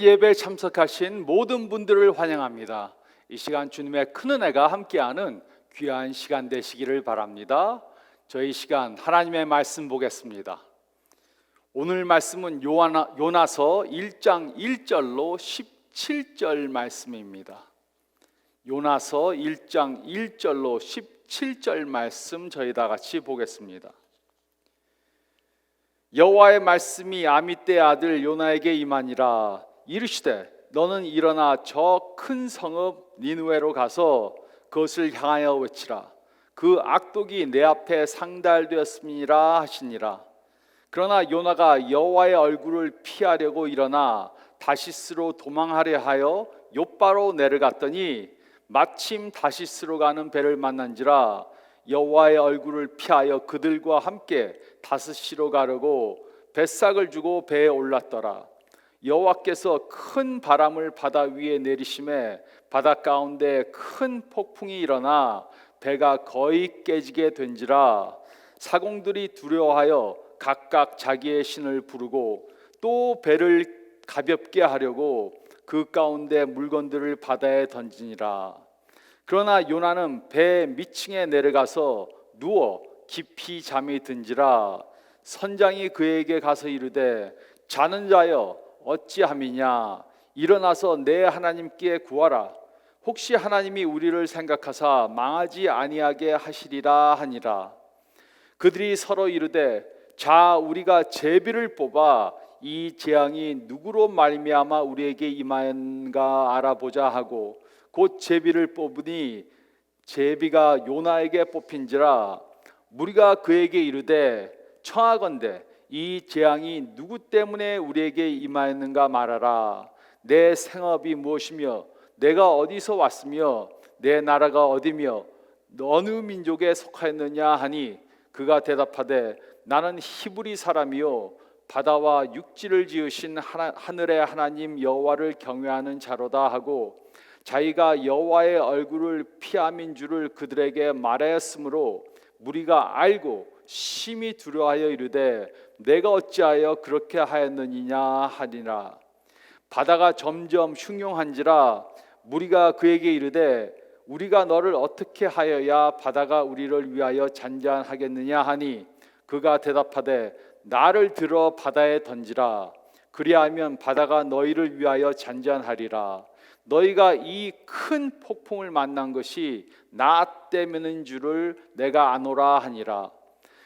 예배에 참석하신 모든 분들을 환영합니다. 이 시간 주님의 큰 은혜가 함께하는 귀한 시간 되시기를 바랍니다. 저희 시간 하나님의 말씀 보겠습니다. 오늘 말씀은 요나서 1장 1절로 17절 말씀입니다. 요나서 1장 1절로 17절 말씀 저희 다 같이 보겠습니다. 여호와의 말씀이 아미떼의 아들 요나에게 임하니라. 이르시되 너는 일어나 저 큰 성읍 니느웨로 가서 그것을 향하여 외치라. 그 악독이 내 앞에 상달되었음이라 하시니라. 그러나 요나가 여호와의 얼굴을 피하려고 일어나 다시스로 도망하려 하여 욥바로 내려갔더니 마침 다시스로 가는 배를 만난지라. 여호와의 얼굴을 피하여 그들과 함께 다스시로 가려고 뱃삭을 주고 배에 올랐더라. 여호와께서 큰 바람을 바다 위에 내리심에 바다 가운데 큰 폭풍이 일어나 배가 거의 깨지게 된지라. 사공들이 두려워하여 각각 자기의 신을 부르고 또 배를 가볍게 하려고 그 가운데 물건들을 바다에 던지니라. 그러나 요나는 배 밑층에 내려가서 누워 깊이 잠이 든지라. 선장이 그에게 가서 이르되 자는 자여 어찌함이냐. 일어나서 내 하나님께 구하라. 혹시 하나님이 우리를 생각하사 망하지 아니하게 하시리라 하니라. 그들이 서로 이르되 자 우리가 제비를 뽑아 이 재앙이 누구로 말미암아 우리에게 임하였는가 알아보자 하고 곧 제비를 뽑으니 제비가 요나에게 뽑힌지라. 무리가 그에게 이르되 청하건대 이 재앙이 누구 때문에 우리에게 임하였는가 말하라. 내 생업이 무엇이며 내가 어디서 왔으며 내 나라가 어디며 어느 민족에 속하였느냐 하니 그가 대답하되 나는 히브리 사람이요 바다와 육지를 지으신 하늘의 하나님 여호와를 경외하는 자로다 하고 자기가 여호와의 얼굴을 피함인 줄을 그들에게 말하였으므로 무리가 알고 심히 두려워하여 이르되 내가 어찌하여 그렇게 하였느니냐 하니라. 바다가 점점 흉흉한지라. 무리가 그에게 이르되 우리가 너를 어떻게 하여야 바다가 우리를 위하여 잔잔하겠느냐 하니 그가 대답하되 나를 들어 바다에 던지라. 그리하면 바다가 너희를 위하여 잔잔하리라. 너희가 이 큰 폭풍을 만난 것이 나 때문인 줄을 내가 아노라 하니라.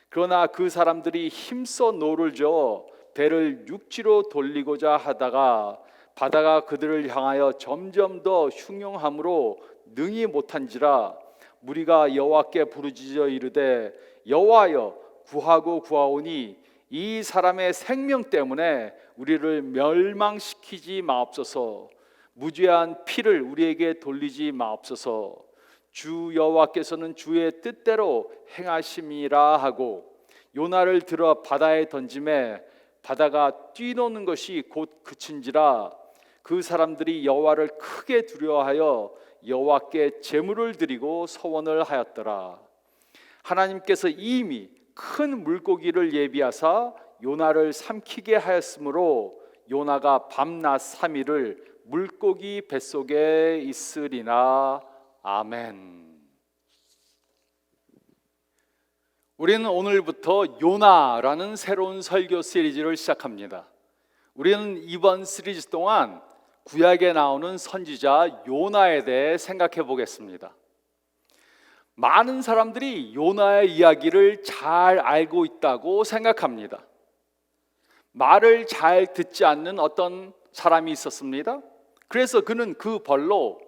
그러나 그 사람들이 힘써 노를 저어 배를 육지로 돌리고자 하다가 바다가 그들을 향하여 점점 더 흉흉함으로 능히 못한지라. 무리가 여호와께 부르짖어 이르되 여호와여 구하고 구하오니 이 사람의 생명 때문에 우리를 멸망시키지 마옵소서. 무죄한 피를 우리에게 돌리지 마옵소서. 주 여호와께서는 주의 뜻대로 행하심이라 하고 요나를 들어 바다에 던짐에 바다가 뛰노는 것이 곧 그친지라. 그 사람들이 여호와를 크게 두려워하여 여호와께 제물을 드리고 서원을 하였더라. 하나님께서 이미 큰 물고기를 예비하사 요나를 삼키게 하였으므로 요나가 밤낮 3일을 물고기 뱃속에 있으리나. 아멘. 우리는 오늘부터 요나라는 새로운 설교 시리즈를 시작합니다. 우리는 이번 시리즈 동안 구약에 나오는 선지자 요나에 대해 생각해 보겠습니다. 많은 사람들이 요나의 이야기를 잘 알고 있다고 생각합니다. 말을 잘 듣지 않는 어떤 사람이 있었습니다. 그래서 그는 그 벌로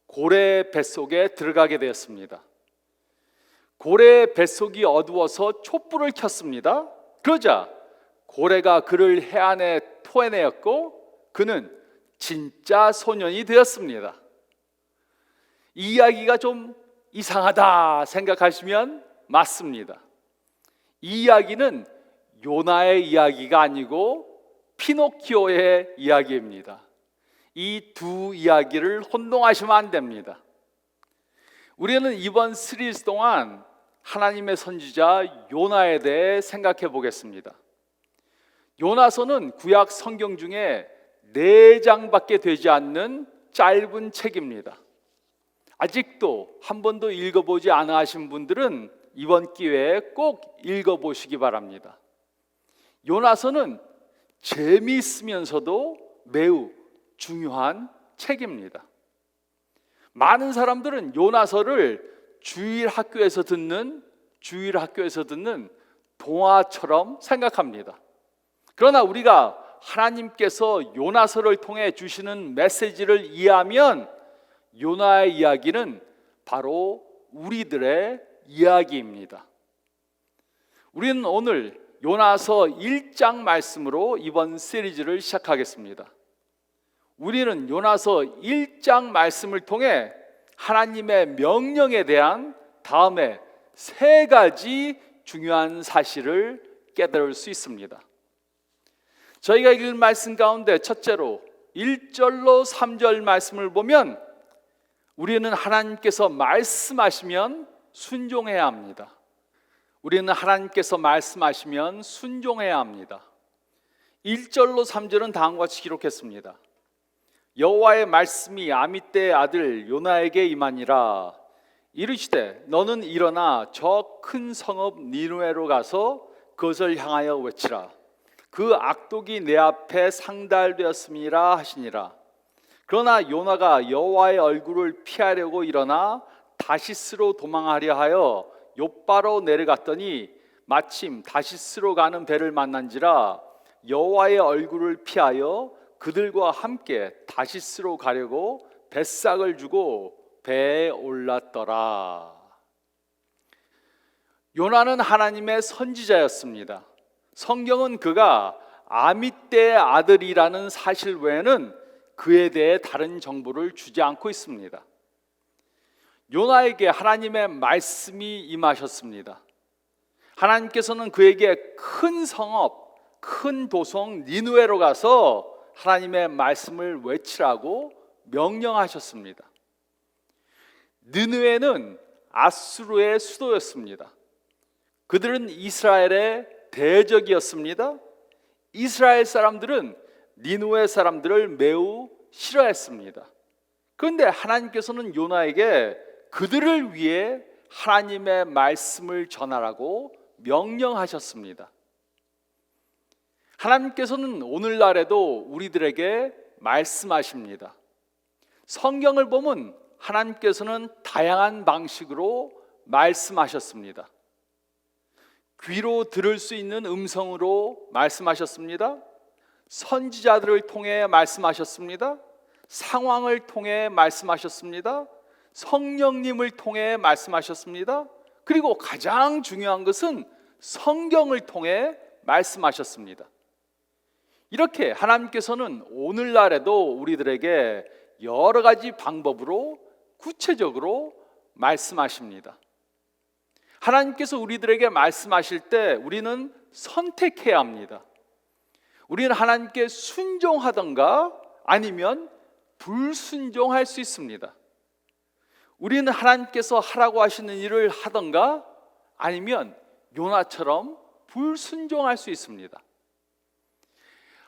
고래 뱃속에 들어가게 되었습니다. 고래의 뱃속이 어두워서 촛불을 켰습니다. 그러자 고래가 그를 해안에 토해내었고 그는 진짜 소년이 되었습니다. 이 이야기가 좀 이상하다 생각하시면 맞습니다. 이 이야기는 요나의 이야기가 아니고 피노키오의 이야기입니다. 이 두 이야기를 혼동하시면 안 됩니다. 우리는 이번 시리즈 동안 하나님의 선지자 요나에 대해 생각해 보겠습니다. 요나서는 구약 성경 중에 4장밖에 되지 않는 짧은 책입니다. 아직도 한 번도 읽어보지 않아 하신 분들은 이번 기회에 꼭 읽어보시기 바랍니다. 요나서는 재미있으면서도 매우 중요한 책입니다. 많은 사람들은 요나서를 주일 학교에서 듣는 동화처럼 생각합니다. 그러나 우리가 하나님께서 요나서를 통해 주시는 메시지를 이해하면 요나의 이야기는 바로 우리들의 이야기입니다. 우리는 오늘 요나서 1장 말씀으로 이번 시리즈를 시작하겠습니다. 우리는 요나서 1장 말씀을 통해 하나님의 명령에 대한 다음에 3가지 중요한 사실을 깨달을 수 있습니다. 저희가 읽을 말씀 가운데 첫째로 1절로 3절 말씀을 보면 우리는 하나님께서 말씀하시면 순종해야 합니다. 우리는 하나님께서 말씀하시면 순종해야 합니다. 1절로 3절은 다음과 같이 기록했습니다. 여호와의 말씀이 아미떼의 아들 요나에게 임하니라. 이르시되 너는 일어나 저 큰 성읍 니느웨로 가서 그것을 향하여 외치라. 그 악독이 내 앞에 상달되었음이라 하시니라. 그러나 요나가 여호와의 얼굴을 피하려고 일어나 다시스로 도망하려 하여 욥바로 내려갔더니 마침 다시스로 가는 배를 만난지라. 여호와의 얼굴을 피하여 그들과 함께 다시스로 가려고 뱃삭을 주고 배에 올랐더라. 요나는 하나님의 선지자였습니다. 성경은 그가 아미떼의 아들이라는 사실 외에는 그에 대해 다른 정보를 주지 않고 있습니다. 요나에게 하나님의 말씀이 임하셨습니다. 하나님께서는 그에게 큰 성읍, 큰 도성 니느웨로 가서 하나님의 말씀을 외치라고 명령하셨습니다. 느느웨는 아수르의 수도였습니다. 그들은 이스라엘의 대적이었습니다. 이스라엘 사람들은 니느웨 사람들을 매우 싫어했습니다. 그런데 하나님께서는 요나에게 그들을 위해 하나님의 말씀을 전하라고 명령하셨습니다. 하나님께서는 오늘날에도 우리들에게 말씀하십니다. 성경을 보면 하나님께서는 다양한 방식으로 말씀하셨습니다. 귀로 들을 수 있는 음성으로 말씀하셨습니다. 선지자들을 통해 말씀하셨습니다. 상황을 통해 말씀하셨습니다. 성령님을 통해 말씀하셨습니다. 그리고 가장 중요한 것은 성경을 통해 말씀하셨습니다. 이렇게 하나님께서는 오늘날에도 우리들에게 여러 가지 방법으로 구체적으로 말씀하십니다. 하나님께서 우리들에게 말씀하실 때 우리는 선택해야 합니다. 우리는 하나님께 순종하던가 아니면 불순종할 수 있습니다. 우리는 하나님께서 하라고 하시는 일을 하던가 아니면 요나처럼 불순종할 수 있습니다.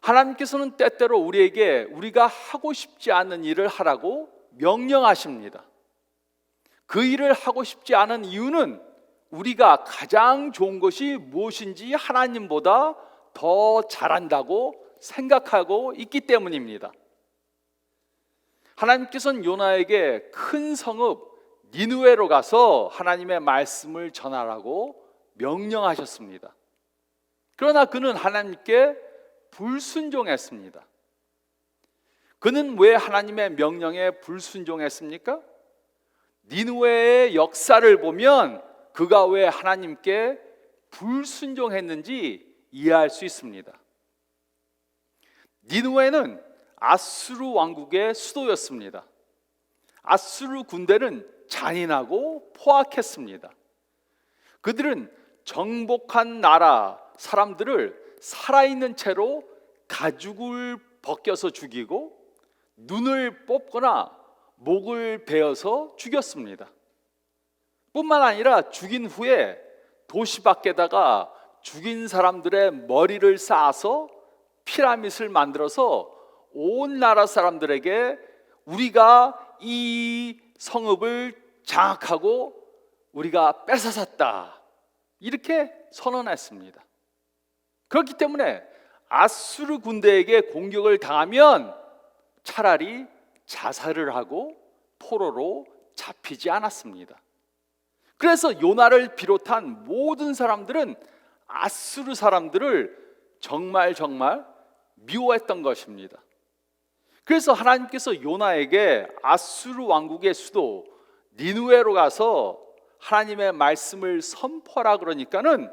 하나님께서는 때때로 우리에게 우리가 하고 싶지 않은 일을 하라고 명령하십니다. 그 일을 하고 싶지 않은 이유는 우리가 가장 좋은 것이 무엇인지 하나님보다 더 잘한다고 생각하고 있기 때문입니다. 하나님께서는 요나에게 큰 성읍 니느웨로 가서 하나님의 말씀을 전하라고 명령하셨습니다. 그러나 그는 하나님께 불순종했습니다. 그는 왜 하나님의 명령에 불순종했습니까? 니느웨의 역사를 보면 그가 왜 하나님께 불순종했는지 이해할 수 있습니다. 니느웨는 아수르 왕국의 수도였습니다. 아수르 군대는 잔인하고 포악했습니다. 그들은 정복한 나라 사람들을 살아있는 채로 가죽을 벗겨서 죽이고 눈을 뽑거나 목을 베어서 죽였습니다. 뿐만 아니라 죽인 후에 도시 밖에다가 죽인 사람들의 머리를 쌓아서 피라밋을 만들어서 온 나라 사람들에게 우리가 이 성읍을 장악하고 우리가 뺏어샀다, 이렇게 선언했습니다. 그렇기 때문에 아수르 군대에게 공격을 당하면 차라리 자살을 하고 포로로 잡히지 않았습니다. 그래서 요나를 비롯한 모든 사람들은 아수르 사람들을 정말 미워했던 것입니다. 그래서 하나님께서 요나에게 아수르 왕국의 수도 니느웨로 가서 하나님의 말씀을 선포하라 그러니까는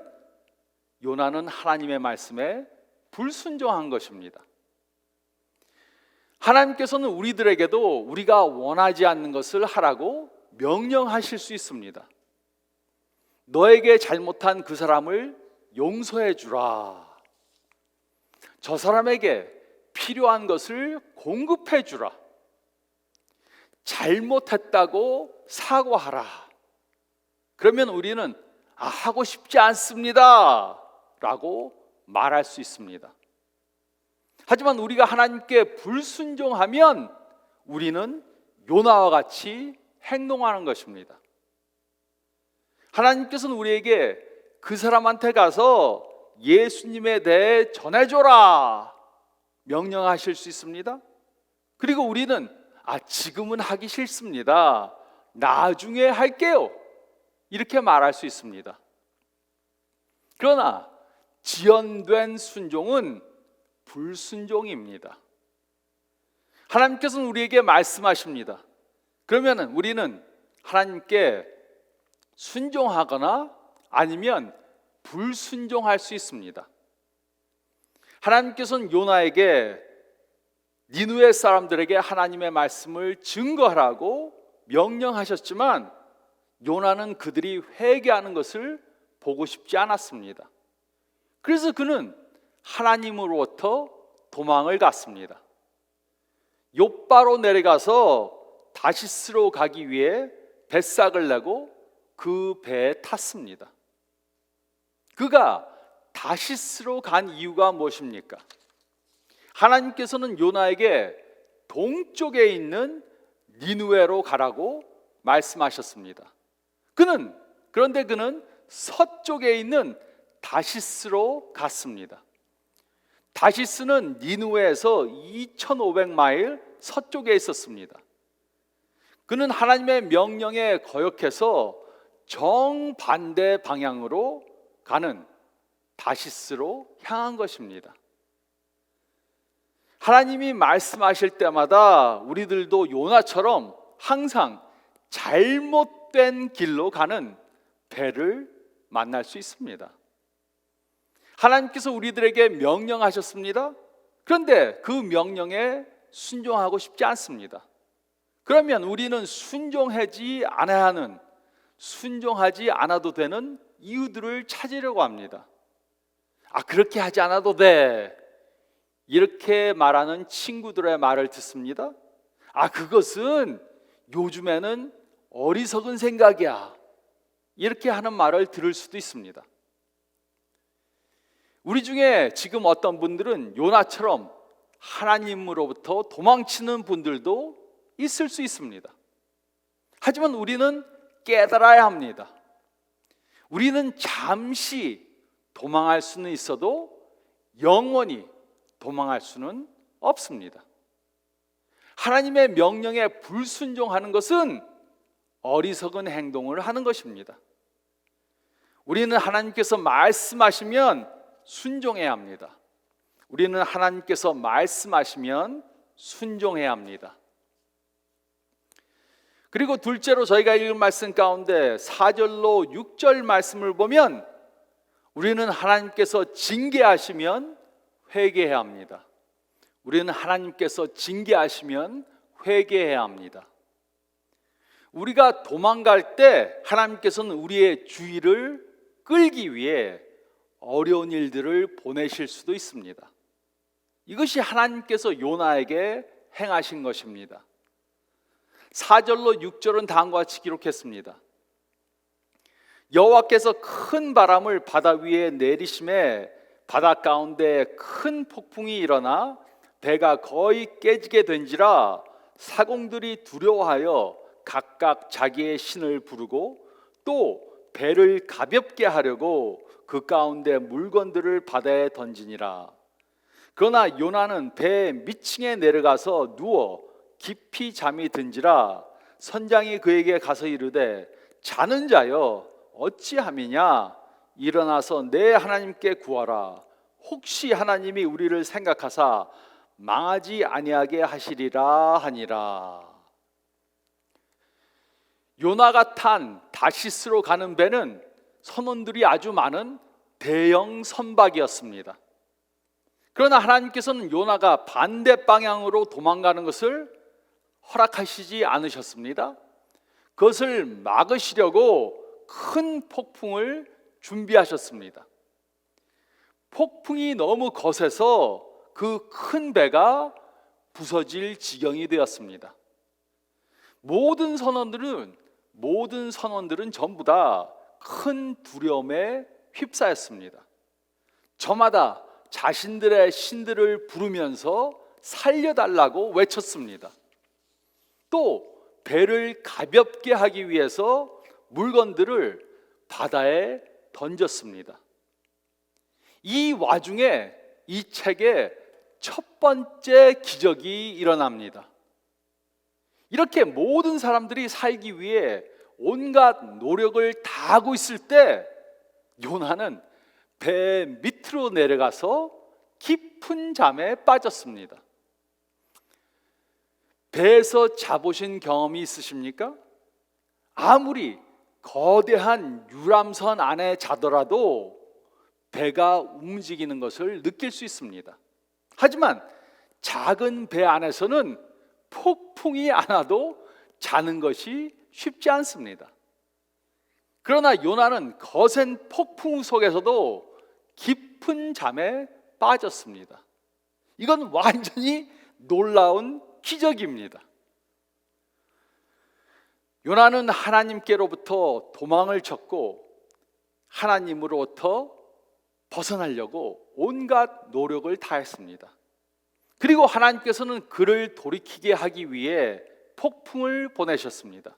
요나는 하나님의 말씀에 불순종한 것입니다. 하나님께서는 우리들에게도 우리가 원하지 않는 것을 하라고 명령하실 수 있습니다. 너에게 잘못한 그 사람을 용서해 주라. 저 사람에게 필요한 것을 공급해 주라. 잘못했다고 사과하라. 그러면 우리는 하고 싶지 않습니다 라고 말할 수 있습니다. 하지만 우리가 하나님께 불순종하면 우리는 요나와 같이 행동하는 것입니다. 하나님께서는 우리에게 그 사람한테 가서 예수님에 대해 전해줘라 명령하실 수 있습니다. 그리고 우리는 지금은 하기 싫습니다, 나중에 할게요, 이렇게 말할 수 있습니다. 그러나 지연된 순종은 불순종입니다. 하나님께서는 우리에게 말씀하십니다. 그러면 우리는 하나님께 순종하거나 아니면 불순종할 수 있습니다. 하나님께서는 요나에게 니느웨 사람들에게 하나님의 말씀을 증거하라고 명령하셨지만 요나는 그들이 회개하는 것을 보고 싶지 않았습니다. 그래서 그는 하나님으로부터 도망을 갔습니다. 욥바로 내려가서 다시스로 가기 위해 뱃삭을 내고 그 배에 탔습니다. 그가 다시스로 간 이유가 무엇입니까? 하나님께서는 요나에게 동쪽에 있는 니느웨로 가라고 말씀하셨습니다. 그런데 그는 서쪽에 있는 다시스로 갔습니다. 다시스는 니느웨에서 2500마일 서쪽에 있었습니다. 그는 하나님의 명령에 거역해서 정반대 방향으로 가는 다시스로 향한 것입니다. 하나님이 말씀하실 때마다 우리들도 요나처럼 항상 잘못된 길로 가는 배를 만날 수 있습니다. 하나님께서 우리들에게 명령하셨습니다. 그런데 그 명령에 순종하고 싶지 않습니다. 그러면 우리는 순종하지 않아도 되는 이유들을 찾으려고 합니다. 그렇게 하지 않아도 돼, 이렇게 말하는 친구들의 말을 듣습니다. 그것은 요즘에는 어리석은 생각이야, 이렇게 하는 말을 들을 수도 있습니다. 우리 중에 지금 어떤 분들은 요나처럼 하나님으로부터 도망치는 분들도 있을 수 있습니다. 하지만 우리는 깨달아야 합니다. 우리는 잠시 도망할 수는 있어도 영원히 도망할 수는 없습니다. 하나님의 명령에 불순종하는 것은 어리석은 행동을 하는 것입니다. 우리는 하나님께서 말씀하시면 순종해야 합니다. 우리는 하나님께서 말씀하시면 순종해야 합니다. 그리고 둘째로 저희가 읽은 말씀 가운데 4절로 6절 말씀을 보면 우리는 하나님께서 징계하시면 회개해야 합니다. 우리는 하나님께서 징계하시면 회개해야 합니다. 우리가 도망갈 때 하나님께서는 우리의 주의를 끌기 위해 어려운 일들을 보내실 수도 있습니다. 이것이 하나님께서 요나에게 행하신 것입니다. 4절로 6절은 다음과 같이 기록했습니다. 여호와께서 큰 바람을 바다 위에 내리심에 바다 가운데 큰 폭풍이 일어나 배가 거의 깨지게 된지라 사공들이 두려워하여 각각 자기의 신을 부르고 또 배를 가볍게 하려고 그 가운데 물건들을 바다에 던지니라. 그러나 요나는 배 밑층에 내려가서 누워 깊이 잠이 든지라 선장이 그에게 가서 이르되 자는 자여 어찌함이냐 일어나서 내 하나님께 구하라. 혹시 하나님이 우리를 생각하사 망하지 아니하게 하시리라 하니라. 요나가 탄 다시스로 가는 배는 선원들이 아주 많은 대형 선박이었습니다. 그러나 하나님께서는 요나가 반대 방향으로 도망가는 것을 허락하시지 않으셨습니다. 그것을 막으시려고 큰 폭풍을 준비하셨습니다. 폭풍이 너무 거세서 그 큰 배가 부서질 지경이 되었습니다. 모든 선원들은 전부 다 큰 두려움에 휩싸였습니다. 저마다 자신들의 신들을 부르면서 살려달라고 외쳤습니다. 또 배를 가볍게 하기 위해서 물건들을 바다에 던졌습니다. 이 와중에 이 책의 첫 번째 기적이 일어납니다. 이렇게 모든 사람들이 살기 위해 온갖 노력을 다하고 있을 때 요나는 배 밑으로 내려가서 깊은 잠에 빠졌습니다. 배에서 자보신 경험이 있으십니까? 아무리 거대한 유람선 안에 자더라도 배가 움직이는 것을 느낄 수 있습니다. 하지만 작은 배 안에서는 폭풍이 안 와도 자는 것이 쉽지 않습니다. 그러나 요나는 거센 폭풍 속에서도 깊은 잠에 빠졌습니다. 이건 완전히 놀라운 기적입니다. 요나는 하나님께로부터 도망을 쳤고 하나님으로부터 벗어나려고 온갖 노력을 다했습니다. 그리고 하나님께서는 그를 돌이키게 하기 위해 폭풍을 보내셨습니다.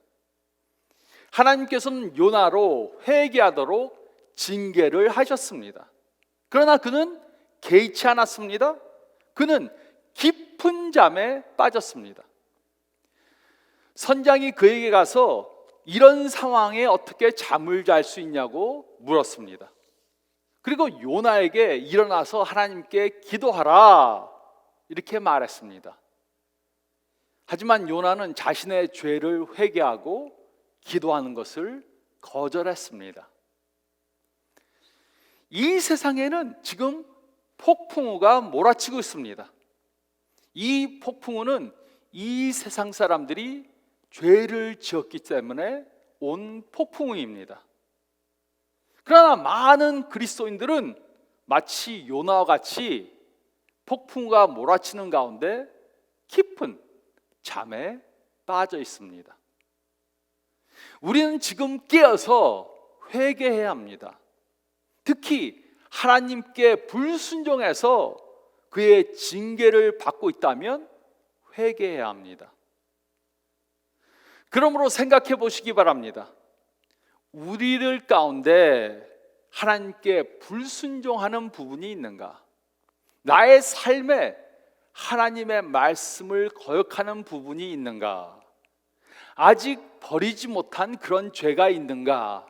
하나님께서는 요나로 회개하도록 징계를 하셨습니다. 그러나 그는 개의치 않았습니다. 그는 깊은 잠에 빠졌습니다. 선장이 그에게 가서 이런 상황에 어떻게 잠을 잘 수 있냐고 물었습니다. 그리고 요나에게 일어나서 하나님께 기도하라 이렇게 말했습니다. 하지만 요나는 자신의 죄를 회개하고 기도하는 것을 거절했습니다. 이 세상에는 지금 폭풍우가 몰아치고 있습니다. 이 폭풍우는 이 세상 사람들이 죄를 지었기 때문에 온 폭풍우입니다. 그러나 많은 그리스도인들은 마치 요나와 같이 폭풍우가 몰아치는 가운데 깊은 잠에 빠져 있습니다. 우리는 지금 깨어서 회개해야 합니다. 특히 하나님께 불순종해서 그의 징계를 받고 있다면 회개해야 합니다. 그러므로 생각해 보시기 바랍니다. 우리들 가운데 하나님께 불순종하는 부분이 있는가? 나의 삶에 하나님의 말씀을 거역하는 부분이 있는가? 아직 버리지 못한 그런 죄가 있는가?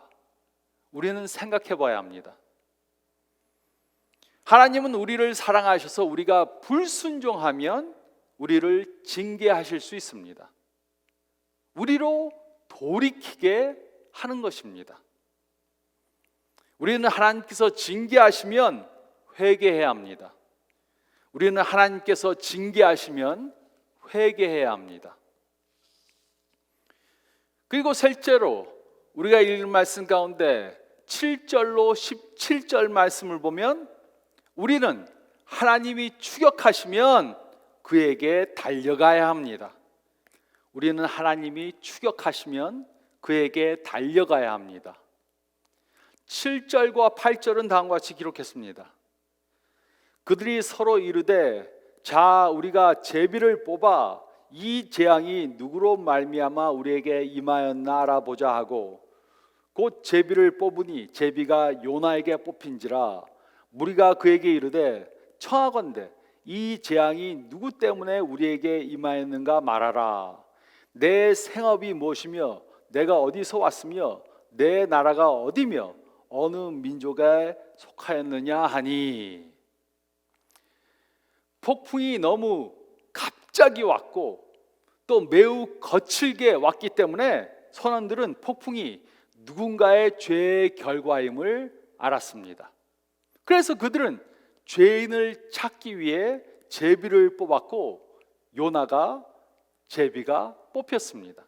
우리는 생각해 봐야 합니다. 하나님은 우리를 사랑하셔서 우리가 불순종하면 우리를 징계하실 수 있습니다. 우리로 돌이키게 하는 것입니다. 우리는 하나님께서 징계하시면 회개해야 합니다. 우리는 하나님께서 징계하시면 회개해야 합니다. 그리고 셋째로 우리가 읽은 말씀 가운데 7절로 17절 말씀을 보면 우리는 하나님이 추격하시면 그에게 달려가야 합니다. 우리는 하나님이 추격하시면 그에게 달려가야 합니다. 7절과 8절은 다음과 같이 기록했습니다. 그들이 서로 이르되 자, 우리가 제비를 뽑아 이 재앙이 누구로 말미암아 우리에게 임하였나 알아보자 하고 곧 제비를 뽑으니 제비가 요나에게 뽑힌지라. 무리가 그에게 이르되 청하건대 이 재앙이 누구 때문에 우리에게 임하였는가 말하라. 내 생업이 무엇이며 내가 어디서 왔으며 내 나라가 어디며 어느 민족에 속하였느냐 하니. 폭풍이 너무 갑자기 왔고 또 매우 거칠게 왔기 때문에 선원들은 폭풍이 누군가의 죄의 결과임을 알았습니다. 그래서 그들은 죄인을 찾기 위해 제비를 뽑았고 요나가 제비가 뽑혔습니다.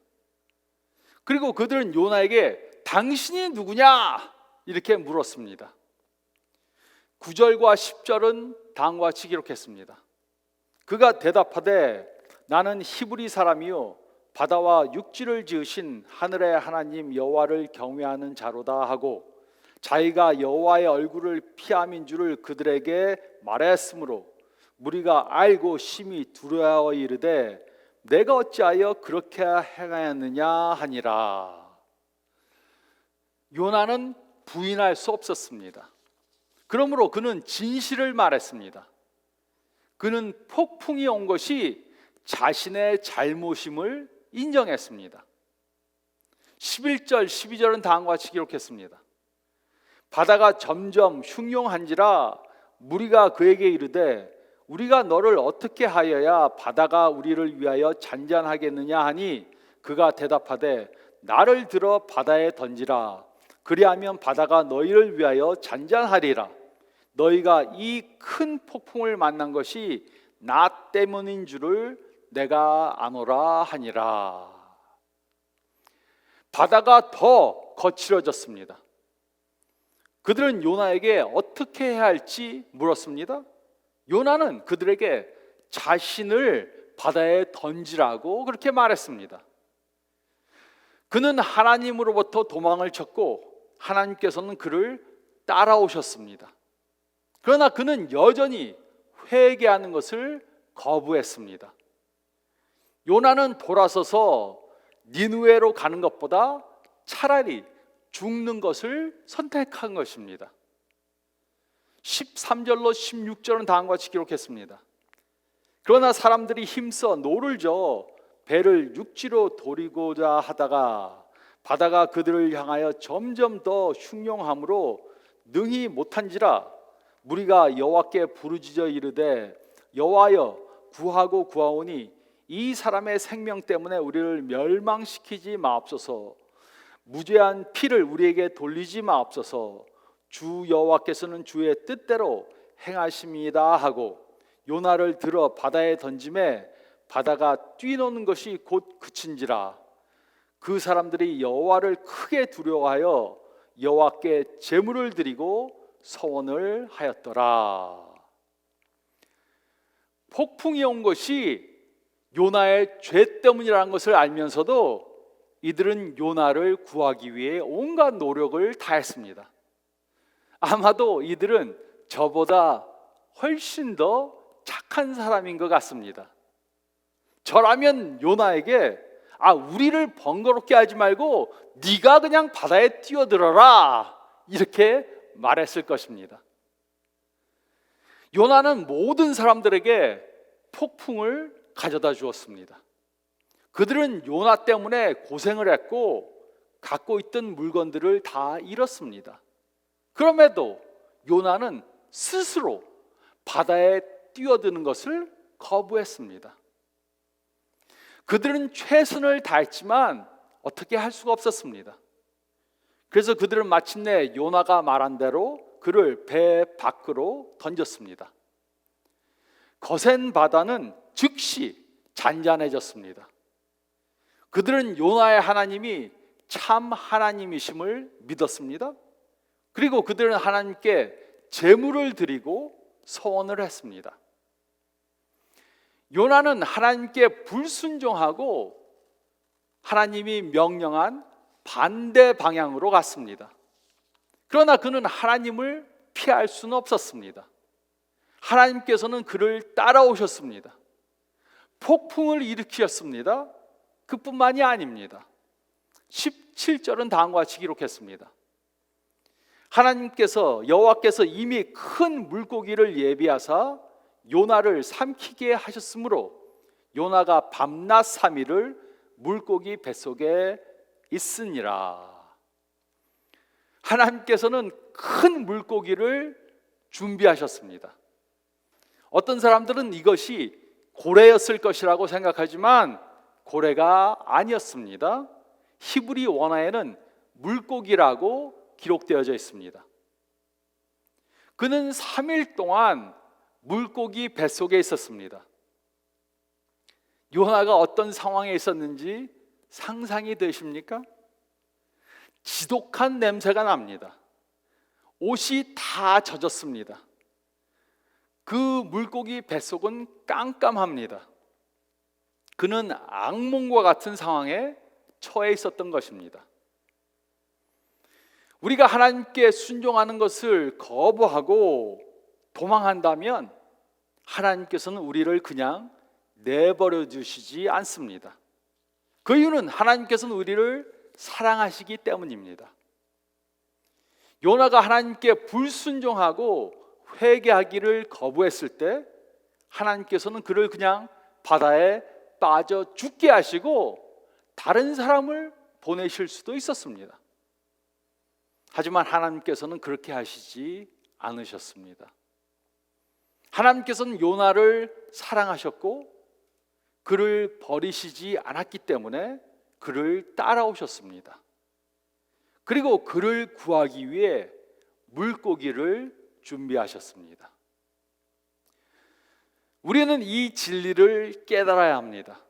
그리고 그들은 요나에게 당신이 누구냐? 이렇게 물었습니다. 9절과 10절은 다음과 같이 기록했습니다. 그가 대답하되 나는 히브리 사람이요 바다와 육지를 지으신 하늘의 하나님 여호와를 경외하는 자로다 하고 자기가 여호와의 얼굴을 피함인 줄을 그들에게 말하였으므로 무리가 알고 심히 두려워 이르되 내가 어찌하여 그렇게 행하였느냐 하니라. 요나는 부인할 수 없었습니다. 그러므로 그는 진실을 말했습니다. 그는 폭풍이 온 것이 자신의 잘못임을 인정했습니다. 11절, 12절은 다음과 같이 기록했습니다. 바다가 점점 흉용한지라 무리가 그에게 이르되 우리가 너를 어떻게 하여야 바다가 우리를 위하여 잔잔하겠느냐 하니 그가 대답하되 나를 들어 바다에 던지라. 그리하면 바다가 너희를 위하여 잔잔하리라. 너희가 이 큰 폭풍을 만난 것이 나 때문인 줄을 내가 아노라 하니라. 바다가 더 거칠어졌습니다. 그들은 요나에게 어떻게 해야 할지 물었습니다. 요나는 그들에게 자신을 바다에 던지라고 그렇게 말했습니다. 그는 하나님으로부터 도망을 쳤고 하나님께서는 그를 따라오셨습니다. 그러나 그는 여전히 회개하는 것을 거부했습니다. 요나는 돌아서서 니느웨로 가는 것보다 차라리 죽는 것을 선택한 것입니다. 13절로 16절은 다음과 같이 기록했습니다. 그러나 사람들이 힘써 노를 저어 배를 육지로 돌이고자 하다가 바다가 그들을 향하여 점점 더 흉용함으로 능히 못한지라 무리가 여호와께 부르짖어 이르되 여호와여 구하고 구하오니 이 사람의 생명 때문에 우리를 멸망시키지 마옵소서. 무죄한 피를 우리에게 돌리지 마옵소서. 주 여호와께서는 주의 뜻대로 행하십니다 하고 요나를 들어 바다에 던짐에 바다가 뛰노는 것이 곧 그친지라. 그 사람들이 여호와를 크게 두려워하여 여호와께 제물을 드리고 서원을 하였더라. 폭풍이 온 것이 요나의 죄 때문이라는 것을 알면서도 이들은 요나를 구하기 위해 온갖 노력을 다했습니다. 아마도 이들은 저보다 훨씬 더 착한 사람인 것 같습니다. 저라면 요나에게 우리를 번거롭게 하지 말고 네가 그냥 바다에 뛰어들어라 이렇게 말했을 것입니다. 요나는 모든 사람들에게 폭풍을 가져다 주었습니다. 그들은 요나 때문에 고생을 했고 갖고 있던 물건들을 다 잃었습니다. 그럼에도 요나는 스스로 바다에 뛰어드는 것을 거부했습니다. 그들은 최선을 다했지만 어떻게 할 수가 없었습니다. 그래서 그들은 마침내 요나가 말한 대로 그를 배 밖으로 던졌습니다. 거센 바다는 즉시 잔잔해졌습니다. 그들은 요나의 하나님이 참 하나님이심을 믿었습니다. 그리고 그들은 하나님께 제물을 드리고 서원을 했습니다. 요나는 하나님께 불순종하고 하나님이 명령한 반대 방향으로 갔습니다. 그러나 그는 하나님을 피할 수는 없었습니다. 하나님께서는 그를 따라오셨습니다. 폭풍을 일으키셨습니다. 그뿐만이 아닙니다. 17절은 다음과 같이 기록했습니다. 하나님께서 여호와께서 이미 큰 물고기를 예비하사 요나를 삼키게 하셨으므로 요나가 밤낮 3일을 물고기 뱃속에 있으니라. 하나님께서는 큰 물고기를 준비하셨습니다. 어떤 사람들은 이것이 고래였을 것이라고 생각하지만 고래가 아니었습니다. 히브리 원어에는 물고기라고 기록되어져 있습니다. 그는 3일 동안 물고기 뱃속에 있었습니다. 요나가 어떤 상황에 있었는지 상상이 되십니까? 지독한 냄새가 납니다. 옷이 다 젖었습니다. 그 물고기 뱃속은 깜깜합니다. 그는 악몽과 같은 상황에 처해 있었던 것입니다. 우리가 하나님께 순종하는 것을 거부하고 도망한다면 하나님께서는 우리를 그냥 내버려 두시지 않습니다. 그 이유는 하나님께서는 우리를 사랑하시기 때문입니다. 요나가 하나님께 불순종하고 회개하기를 거부했을 때 하나님께서는 그를 그냥 바다에 빠져 죽게 하시고 다른 사람을 보내실 수도 있었습니다. 하지만 하나님께서는 그렇게 하시지 않으셨습니다. 하나님께서는 요나를 사랑하셨고 그를 버리시지 않았기 때문에 그를 따라오셨습니다. 그리고 그를 구하기 위해 물고기를 준비하셨습니다. 우리는 이 진리를 깨달아야 합니다.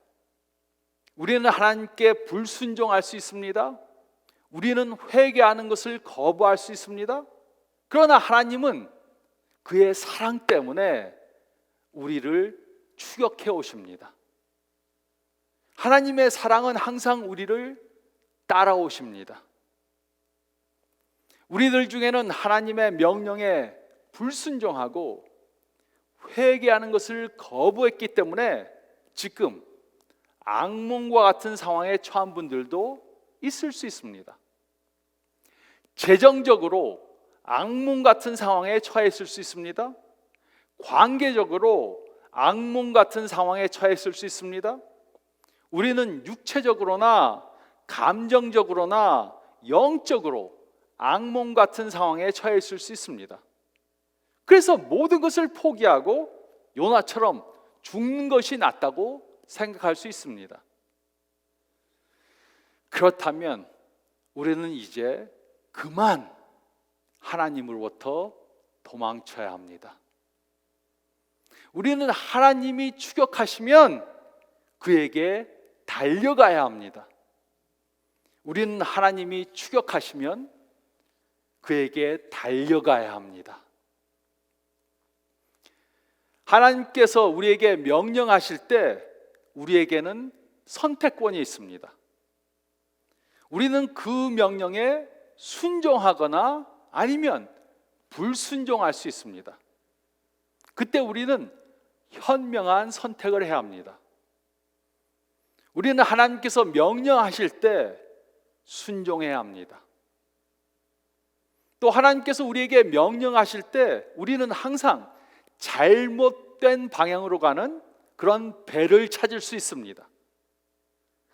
우리는 하나님께 불순종할 수 있습니다. 우리는 회개하는 것을 거부할 수 있습니다. 그러나 하나님은 그의 사랑 때문에 우리를 추격해 오십니다. 하나님의 사랑은 항상 우리를 따라오십니다. 우리들 중에는 하나님의 명령에 불순종하고 회개하는 것을 거부했기 때문에 지금 악몽과 같은 상황에 처한 분들도 있을 수 있습니다. 재정적으로 악몽 같은 상황에 처했을 수 있습니다. 관계적으로 악몽 같은 상황에 처했을 수 있습니다. 우리는 육체적으로나 감정적으로나 영적으로 악몽 같은 상황에 처했을 수 있습니다. 그래서 모든 것을 포기하고 요나처럼 죽는 것이 낫다고 생각할 수 있습니다. 그렇다면 우리는 이제 그만 하나님으로부터 도망쳐야 합니다. 우리는 하나님이 추격하시면 그에게 달려가야 합니다. 우리는 하나님이 추격하시면 그에게 달려가야 합니다. 하나님께서 우리에게 명령하실 때 우리에게는 선택권이 있습니다. 우리는 그 명령에 순종하거나 아니면 불순종할 수 있습니다. 그때 우리는 현명한 선택을 해야 합니다. 우리는 하나님께서 명령하실 때 순종해야 합니다. 또 하나님께서 우리에게 명령하실 때 우리는 항상 잘못된 방향으로 가는 그런 배를 찾을 수 있습니다.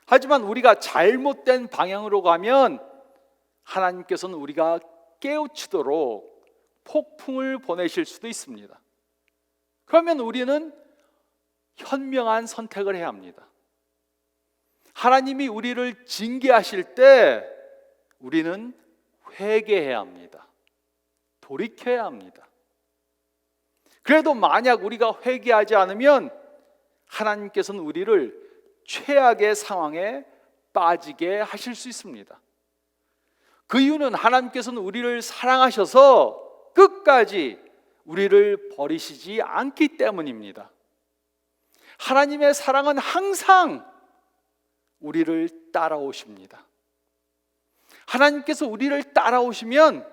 하지만 우리가 잘못된 방향으로 가면 하나님께서는 우리가 깨우치도록 폭풍을 보내실 수도 있습니다. 그러면 우리는 현명한 선택을 해야 합니다. 하나님이 우리를 징계하실 때 우리는 회개해야 합니다. 돌이켜야 합니다. 그래도 만약 우리가 회개하지 않으면 하나님께서는 우리를 최악의 상황에 빠지게 하실 수 있습니다. 그 이유는 하나님께서는 우리를 사랑하셔서 끝까지 우리를 버리시지 않기 때문입니다. 하나님의 사랑은 항상 우리를 따라오십니다. 하나님께서 우리를 따라오시면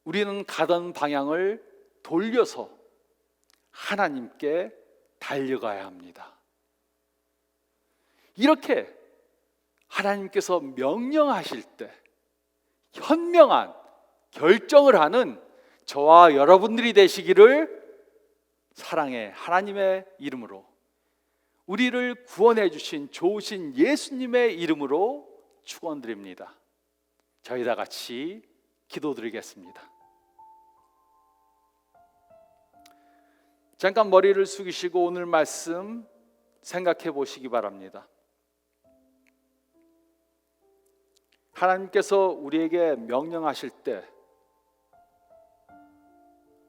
우리는 가던 방향을 돌려서 하나님께 달려가야 합니다. 이렇게 하나님께서 명령하실 때 현명한 결정을 하는 저와 여러분들이 되시기를 사랑의 하나님의 이름으로, 우리를 구원해 주신 좋으신 예수님의 이름으로 축원드립니다. 저희 다 같이 기도드리겠습니다. 잠깐 머리를 숙이시고 오늘 말씀 생각해 보시기 바랍니다. 하나님께서 우리에게 명령하실 때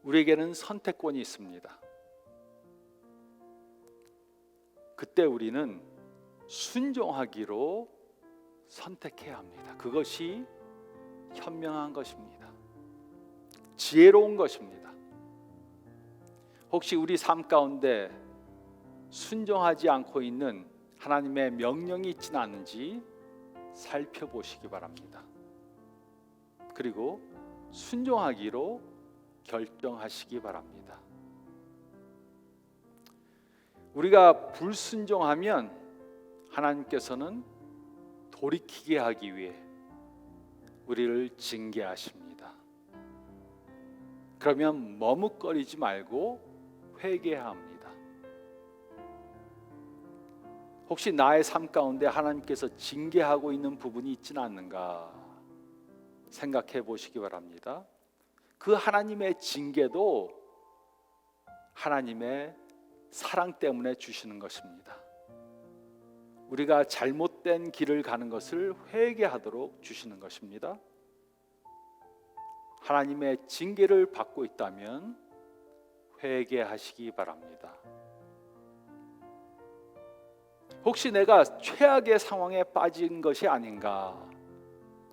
우리에게는 선택권이 있습니다. 그때 우리는 순종하기로 선택해야 합니다. 그것이 현명한 것입니다. 지혜로운 것입니다. 혹시 우리 삶 가운데 순종하지 않고 있는 하나님의 명령이 있지는 않은지 살펴보시기 바랍니다. 그리고 순종하기로 결정하시기 바랍니다. 우리가 불순종하면 하나님께서는 돌이키게 하기 위해 우리를 징계하십니다. 그러면 머뭇거리지 말고 회개해야 합니다. 혹시 나의 삶 가운데 하나님께서 징계하고 있는 부분이 있지는 않는가 생각해 보시기 바랍니다. 그 하나님의 징계도 하나님의 사랑 때문에 주시는 것입니다. 우리가 잘못된 길을 가는 것을 회개하도록 주시는 것입니다. 하나님의 징계를 받고 있다면 회개하시기 바랍니다. 혹시 내가 최악의 상황에 빠진 것이 아닌가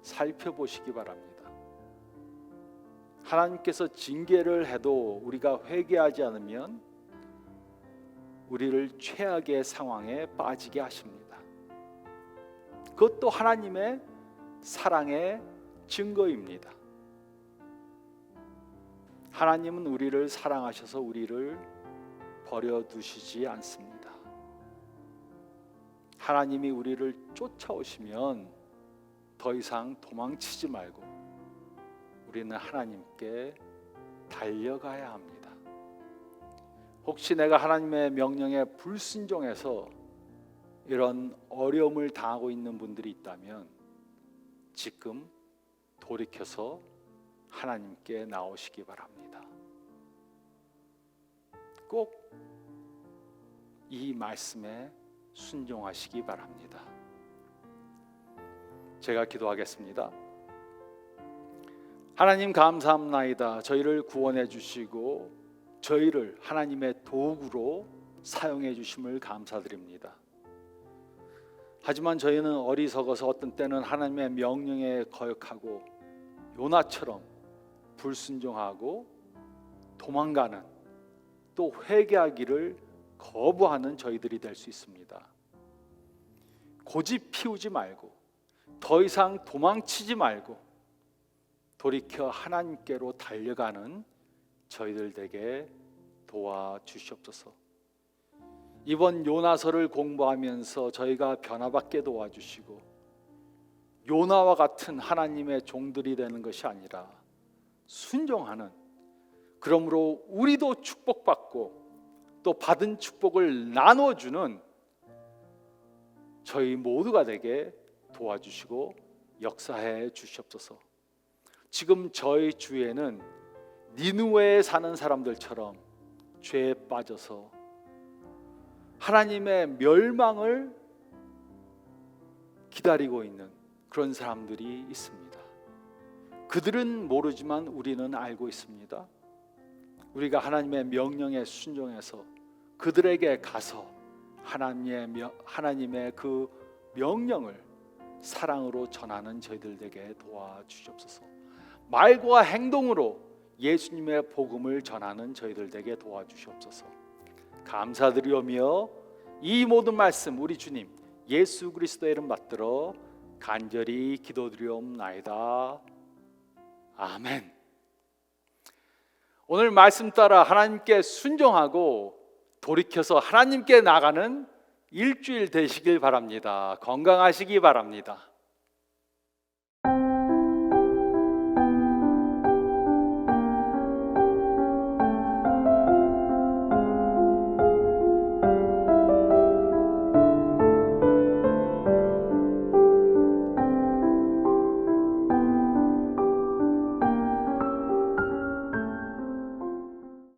살펴보시기 바랍니다. 하나님께서 징계를 해도 우리가 회개하지 않으면 우리를 최악의 상황에 빠지게 하십니다. 그것도 하나님의 사랑의 증거입니다. 하나님은 우리를 사랑하셔서 우리를 버려두시지 않습니다. 하나님이 우리를 쫓아오시면 더 이상 도망치지 말고 우리는 하나님께 달려가야 합니다. 혹시 내가 하나님의 명령에 불순종해서 이런 어려움을 당하고 있는 분들이 있다면 지금 돌이켜서 하나님께 나오시기 바랍니다. 꼭 이 말씀에 순종하시기 바랍니다. 제가 기도하겠습니다. 하나님 감사합나이다. 저희를 구원해 주시고 저희를 하나님의 도구로 사용해 주심을 감사드립니다. 하지만 저희는 어리석어서 어떤 때는 하나님의 명령에 거역하고 요나처럼 불순종하고 도망가는, 또 회개하기를 거부하는 저희들이 될 수 있습니다. 고집 피우지 말고 더 이상 도망치지 말고 돌이켜 하나님께로 달려가는 저희들 되게 도와주시옵소서. 이번 요나서를 공부하면서 저희가 변화받게 도와주시고 요나와 같은 하나님의 종들이 되는 것이 아니라 순종하는, 그러므로 우리도 축복받고 또 받은 축복을 나눠주는 저희 모두가 되게 도와주시고 역사해 주시옵소서. 지금 저희 주위에는 니느웨에 사는 사람들처럼 죄에 빠져서 하나님의 멸망을 기다리고 있는 그런 사람들이 있습니다. 그들은 모르지만 우리는 알고 있습니다. 우리가 하나님의 명령에 순종해서 그들에게 가서 하나님의 그 명령을 사랑으로 전하는 저희들에게 도와주시옵소서. 말과 행동으로 예수님의 복음을 전하는 저희들에게 도와주시옵소서. 감사드리오며 이 모든 말씀 우리 주님 예수 그리스도의 이름 받들어 간절히 기도드리옵나이다. 아멘. 오늘 말씀 따라 하나님께 순종하고 돌이켜서 하나님께 나가는 일주일 되시길 바랍니다. 건강하시기 바랍니다.